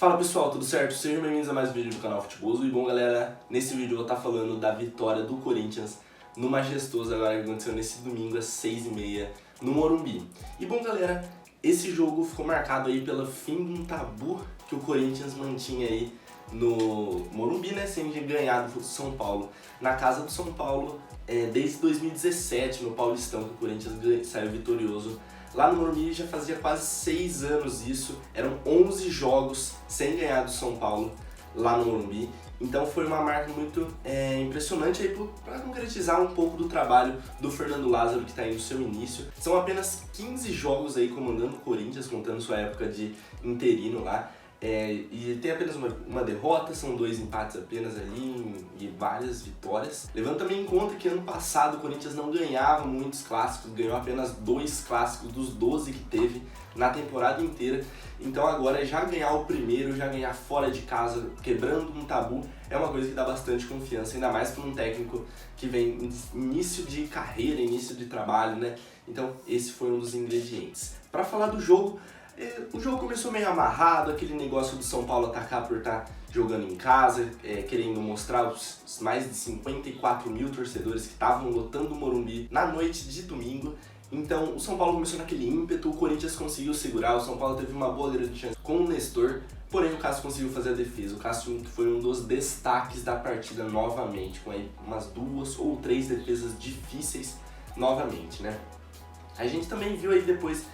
Fala pessoal, tudo certo? Sejam bem-vindos a mais um vídeo do canal Futeboso. E bom galera, nesse vídeo eu vou estar falando da vitória do Corinthians no Majestoso agora que aconteceu nesse domingo às 6h30 no Morumbi. E bom galera, esse jogo ficou marcado aí pelo fim de um tabu que o Corinthians mantinha aí no Morumbi, né, sem ganhar do São Paulo. Na casa do São Paulo, desde 2017 no Paulistão que o Corinthians saiu vitorioso. Lá no Morumbi já fazia quase 6 anos isso, eram 11 jogos sem ganhar do São Paulo lá no Morumbi. Então foi uma marca muito impressionante aí para concretizar um pouco do trabalho do Fernando Lázaro que está aí no seu início. São apenas 15 jogos aí comandando o Corinthians, contando sua época de interino lá. E tem apenas uma derrota, são 2 empates apenas ali e várias vitórias. Levando também em conta que ano passado o Corinthians não ganhava muitos clássicos, ganhou apenas 2 clássicos dos 12 que teve na temporada inteira. Então agora já ganhar o primeiro, já ganhar fora de casa, quebrando um tabu, é uma coisa que dá bastante confiança, ainda mais para um técnico que vem início de carreira, início de trabalho, né? Então esse foi um dos ingredientes. Para falar do jogo, o jogo começou meio amarrado, aquele negócio do São Paulo atacar por estar jogando em casa, querendo mostrar os mais de 54 mil torcedores que estavam lotando o Morumbi na noite de domingo. Então o São Paulo começou naquele ímpeto, o Corinthians conseguiu segurar, o São Paulo teve uma boa grande chance com o Nestor, porém o Cássio conseguiu fazer a defesa. O Cássio foi um dos destaques da partida novamente, com aí umas 2 ou 3 defesas difíceis novamente, né? A gente também viu aí depois,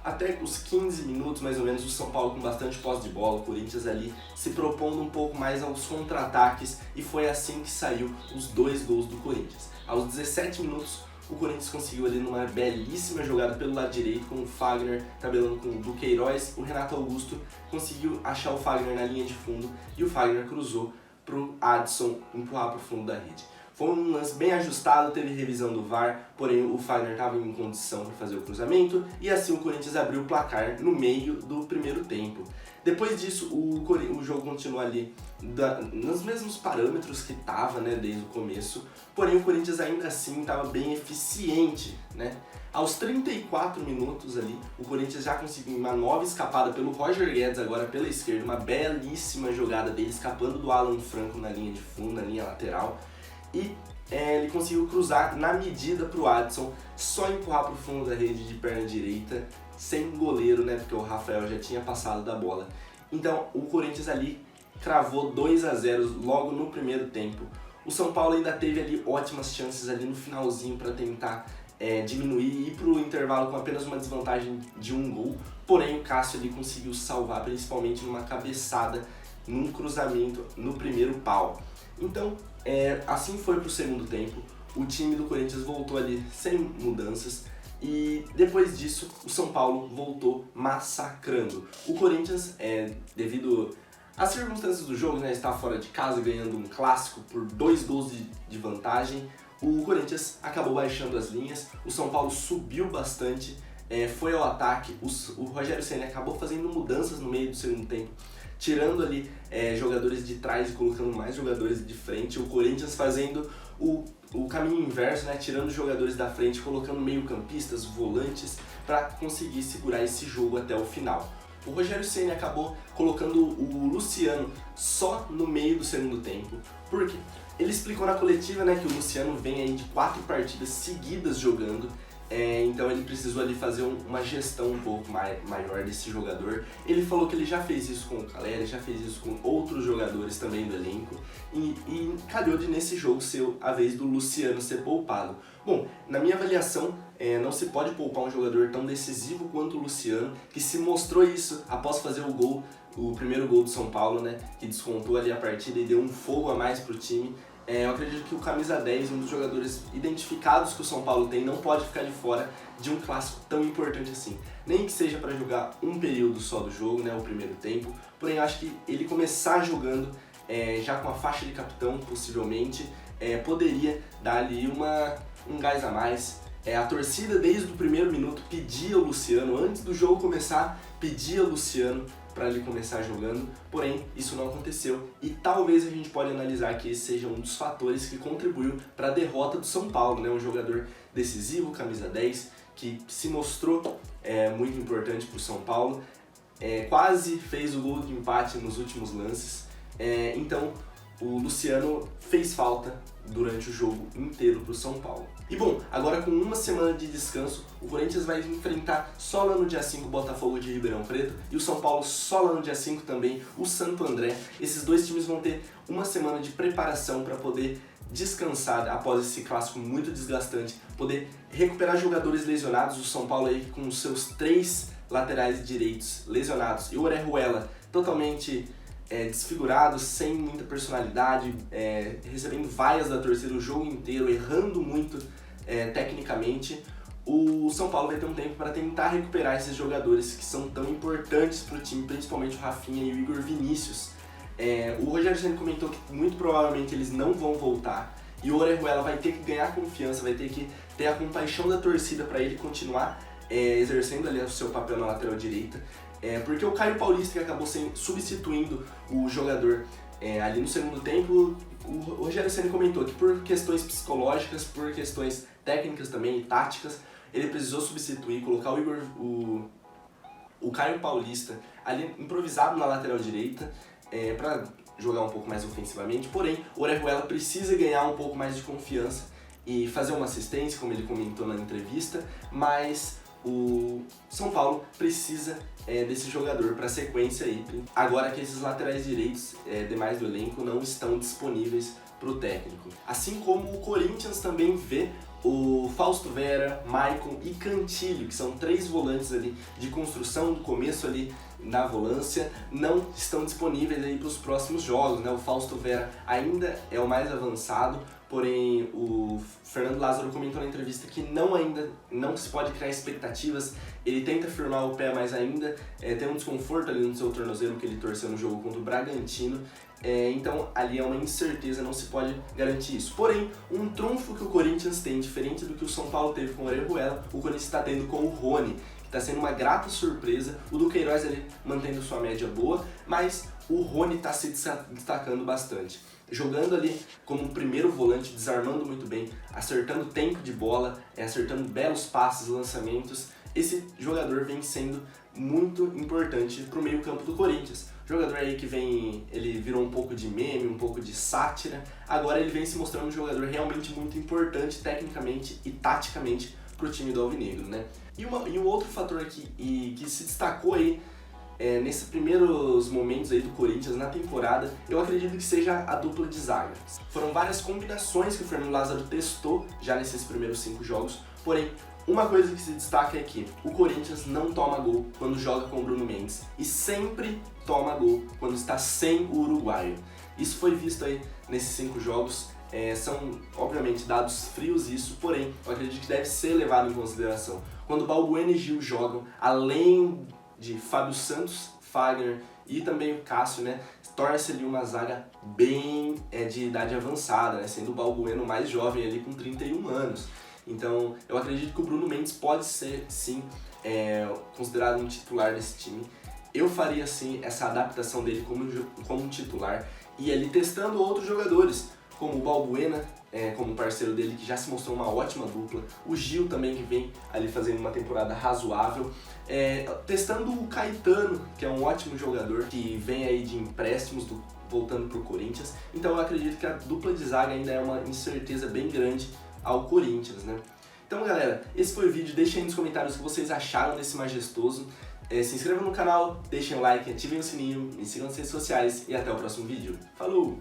até os 15 minutos mais ou menos, o São Paulo com bastante posse de bola, o Corinthians ali se propondo um pouco mais aos contra-ataques, e foi assim que saiu os 2 gols do Corinthians. Aos 17 minutos, o Corinthians conseguiu ali numa belíssima jogada pelo lado direito, com o Fagner tabelando com o Duqueiroz, o Renato Augusto conseguiu achar o Fagner na linha de fundo e o Fagner cruzou para o Adson empurrar para o fundo da rede. Foi um lance bem ajustado, teve revisão do VAR, porém o Fagner estava em condição para fazer o cruzamento e assim o Corinthians abriu o placar no meio do primeiro tempo. Depois disso, o jogo continuou ali nos mesmos parâmetros que estava, né, desde o começo, porém o Corinthians ainda assim estava bem eficiente, né? Aos 34 minutos ali, o Corinthians já conseguiu uma nova escapada pelo Roger Guedes, agora pela esquerda, uma belíssima jogada dele, escapando do Alan Franco na linha de fundo, na linha lateral. E ele conseguiu cruzar na medida para o Adson, só empurrar para o fundo da rede de perna direita, sem goleiro, né, porque o Rafael já tinha passado da bola. Então o Corinthians ali cravou 2-0 logo no primeiro tempo. O São Paulo ainda teve ali ótimas chances ali no finalzinho para tentar diminuir e ir para o intervalo com apenas uma desvantagem de 1 gol, porém o Cássio ali conseguiu salvar, principalmente numa cabeçada, num cruzamento no primeiro pau. Então, assim foi pro segundo tempo, o time do Corinthians voltou ali sem mudanças e depois disso o São Paulo voltou massacrando. O Corinthians, devido às circunstâncias do jogo, né, está fora de casa ganhando um clássico por 2 gols de vantagem, o Corinthians acabou baixando as linhas, o São Paulo subiu bastante, foi ao ataque, o Rogério Ceni acabou fazendo mudanças no meio do segundo tempo, tirando ali jogadores de trás e colocando mais jogadores de frente, o Corinthians fazendo o caminho inverso, né, tirando jogadores da frente, colocando meio-campistas, volantes, para conseguir segurar esse jogo até o final. O Rogério Ceni acabou colocando o Luciano só no meio do segundo tempo, porque ele explicou na coletiva, né, que o Luciano vem aí de 4 partidas seguidas jogando, então ele precisou ali fazer uma gestão um pouco maior desse jogador. Ele falou que ele já fez isso com o Caleri, já fez isso com outros jogadores também do elenco, e calhou de nesse jogo ser a vez do Luciano ser poupado. Bom, na minha avaliação, não se pode poupar um jogador tão decisivo quanto o Luciano, que se mostrou isso após fazer o primeiro gol do São Paulo, né, que descontou ali a partida e deu um fogo a mais pro time. Eu acredito que o camisa 10, um dos jogadores identificados que o São Paulo tem, não pode ficar de fora de um clássico tão importante assim. Nem que seja para jogar um período só do jogo, né, o primeiro tempo, porém eu acho que ele começar jogando já com a faixa de capitão, possivelmente, poderia dar ali um gás a mais. A torcida desde o primeiro minuto pedia o Luciano, antes do jogo começar, pedia o Luciano para ele começar jogando, porém isso não aconteceu e talvez a gente pode analisar que esse seja um dos fatores que contribuiu para a derrota do São Paulo, né? Um jogador decisivo, camisa 10, que se mostrou muito importante para o São Paulo, quase fez o gol de empate nos últimos lances. Então o Luciano fez falta durante o jogo inteiro para o São Paulo. E bom, agora com uma semana de descanso, o Corinthians vai enfrentar só lá no dia 5 o Botafogo de Ribeirão Preto e o São Paulo só lá no dia 5 também o Santo André. Esses dois times vão ter uma semana de preparação para poder descansar após esse clássico muito desgastante, poder recuperar jogadores lesionados. O São Paulo aí com os seus 3 laterais direitos lesionados e o Orejuela totalmente desfigurado, sem muita personalidade, recebendo vaias da torcida o jogo inteiro, errando muito tecnicamente. O São Paulo vai ter um tempo para tentar recuperar esses jogadores que são tão importantes para o time, principalmente o Rafinha e o Igor Vinícius. O Rogério Ceni comentou que muito provavelmente eles não vão voltar e o Orejuela vai ter que ganhar confiança, vai ter que ter a compaixão da torcida para ele continuar exercendo ali o seu papel na lateral direita. Porque o Caio Paulista, que acabou substituindo o jogador ali no segundo tempo, o Rogério Ceni comentou que por questões psicológicas, por questões técnicas também e táticas, ele precisou substituir, colocar o Caio Paulista ali improvisado na lateral direita para jogar um pouco mais ofensivamente. Porém, o Orejuela precisa ganhar um pouco mais de confiança e fazer uma assistência, como ele comentou na entrevista, mas o São Paulo precisa desse jogador para a sequência aí. Agora que esses laterais direitos demais do elenco não estão disponíveis para o técnico. Assim como o Corinthians também vê o Fausto Vera, Maicon e Cantillo, que são 3 volantes ali de construção do começo ali na volância, não estão disponíveis aí para os próximos jogos, né? O Fausto Vera ainda é o mais avançado, porém o Fernando Lázaro comentou na entrevista que não se pode criar expectativas. Ele tenta firmar o pé, mas ainda tem um desconforto ali no seu tornozelo que ele torceu no jogo contra o Bragantino. Então ali é uma incerteza, não se pode garantir isso. Porém, um trunfo que o Corinthians tem, diferente do que o São Paulo teve com o Orejuela, o Corinthians está tendo com o Rony, que está sendo uma grata surpresa. O Duqueiroz ali mantendo sua média boa, mas o Rony está se destacando bastante. Jogando ali como primeiro volante, desarmando muito bem, acertando tempo de bola, acertando belos passes, lançamentos. Esse jogador vem sendo muito importante para o meio campo do Corinthians. Jogador aí que ele virou um pouco de meme, um pouco de sátira. Agora ele vem se mostrando um jogador realmente muito importante tecnicamente e taticamente para o time do Alvinegro, né? E um outro fator aqui que se destacou aí nesses primeiros momentos aí do Corinthians na temporada, eu acredito que seja a dupla de zaga. Foram várias combinações que o Fernando Lázaro testou já nesses primeiros 5 jogos, porém uma coisa que se destaca é que o Corinthians não toma gol quando joga com o Bruno Mendes e sempre toma gol quando está sem o uruguaio. Isso foi visto aí nesses 5 jogos. São obviamente dados frios isso, porém eu acredito que deve ser levado em consideração. Quando Balbuena e Gil jogam, além de Fábio Santos, Fagner e também o Cássio, né, torna-se ali uma zaga bem de idade avançada, né, sendo o Balbuena o mais jovem ali com 31 anos. Então eu acredito que o Bruno Mendes pode ser sim considerado um titular desse time. Eu faria sim essa adaptação dele como um titular e ali testando outros jogadores, como o Balbuena, como parceiro dele, que já se mostrou uma ótima dupla. O Gil também, que vem ali fazendo uma temporada razoável. Testando o Caetano, que é um ótimo jogador, que vem aí de empréstimos voltando para o Corinthians. Então eu acredito que a dupla de zaga ainda é uma incerteza bem grande ao Corinthians, né? Então galera, esse foi o vídeo. Deixem aí nos comentários o que vocês acharam desse majestoso. Se inscrevam no canal, deixem o like, ativem o sininho, me sigam nas redes sociais e até o próximo vídeo. Falou!